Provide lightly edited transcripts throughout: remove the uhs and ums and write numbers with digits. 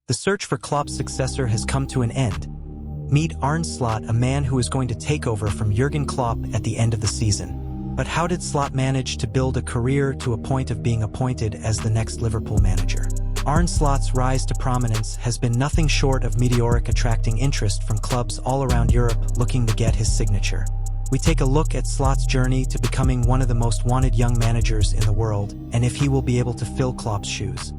The search for Klopp's successor has come to an end. Meet Arne Slot, a man who is going to take over from Jurgen Klopp at the end of the season. But how did Slot manage to build a career to a point of being appointed as the next Liverpool manager? Arne Slot's rise to prominence has been nothing short of meteoric, attracting interest from clubs all around Europe looking to get his signature. We take a look at Slot's journey to becoming one of the most wanted young managers in the world, and if he will be able to fill Klopp's shoes.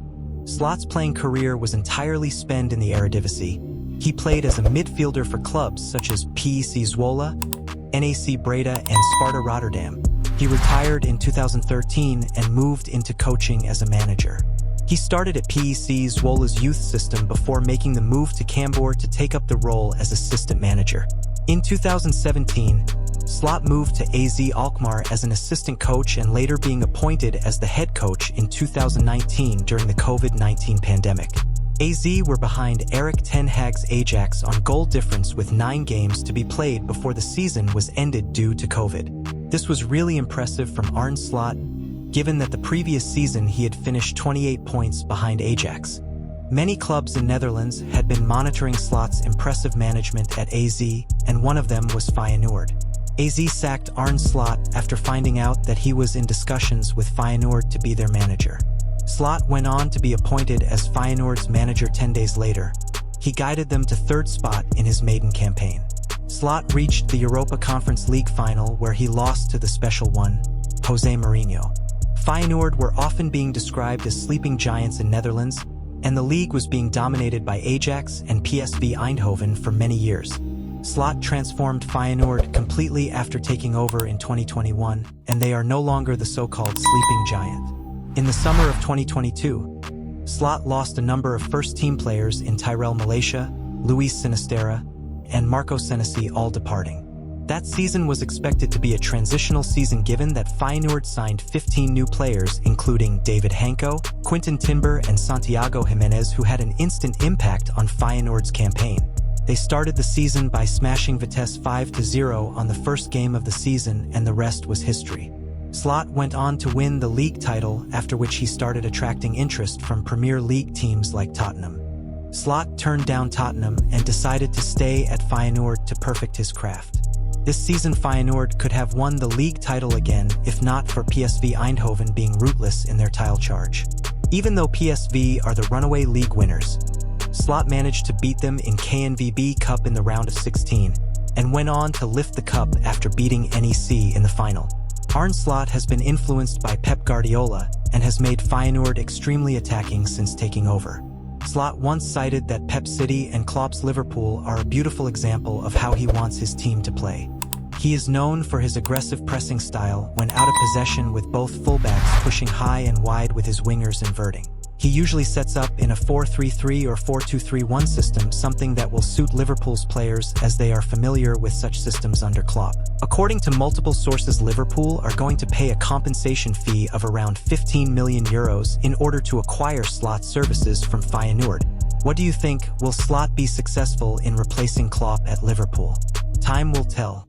Slot's playing career was entirely spent in the Eredivisie. He played as a midfielder for clubs such as PEC Zwolle, NAC Breda and Sparta Rotterdam. He retired in 2013 and moved into coaching as a manager. He started at PEC Zwolle's youth system before making the move to Cambuur to take up the role as assistant manager. In 2017, Slot moved to AZ Alkmaar as an assistant coach and later being appointed as the head coach in 2019 during the COVID-19 pandemic. AZ were behind Erik ten Hag's Ajax on goal difference with 9 games to be played before the season was ended due to COVID. This was really impressive from Arne Slot, given that the previous season he had finished 28 points behind Ajax. Many clubs in Netherlands had been monitoring Slot's impressive management at AZ, and one of them was Feyenoord. AZ sacked Arne Slot after finding out that he was in discussions with Feyenoord to be their manager. Slot went on to be appointed as Feyenoord's manager 10 days later. He guided them to 3rd spot in his maiden campaign. Slot reached the Europa Conference League final where he lost to the special one, Jose Mourinho. Feyenoord were often being described as sleeping giants in Netherlands, and the league was being dominated by Ajax and PSV Eindhoven for many years. Slot transformed Feyenoord completely after taking over in 2021, and they are no longer the so-called sleeping giant. In the summer of 2022, Slot lost a number of first-team players in Tyrell Malacia, Luis Sinisterra, and Marco Senesi, all departing. That season was expected to be a transitional season given that Feyenoord signed 15 new players including David Hanko, Quinten Timber and Santiago Jimenez, who had an instant impact on Feyenoord's campaign. They started the season by smashing Vitesse 5-0 on the first game of the season, and the rest was history. Slot went on to win the league title, after which he started attracting interest from Premier League teams like Tottenham. Slot turned down Tottenham and decided to stay at Feyenoord to perfect his craft. This season Feyenoord could have won the league title again if not for PSV Eindhoven being rootless in their title charge. Even though PSV are the runaway league winners, Slot managed to beat them in KNVB Cup in the round of 16, and went on to lift the cup after beating NEC in the final. Arne Slot has been influenced by Pep Guardiola and has made Feyenoord extremely attacking since taking over. Slot once cited that Pep City and Klopp's Liverpool are a beautiful example of how he wants his team to play. He is known for his aggressive pressing style when out of possession, with both fullbacks pushing high and wide with his wingers inverting. He usually sets up in a 4-3-3 or 4-2-3-1 system, something that will suit Liverpool's players as they are familiar with such systems under Klopp. According to multiple sources, Liverpool are going to pay a compensation fee of around €15 million in order to acquire Slot's services from Feyenoord. What do you think? Will Slot be successful in replacing Klopp at Liverpool? Time will tell.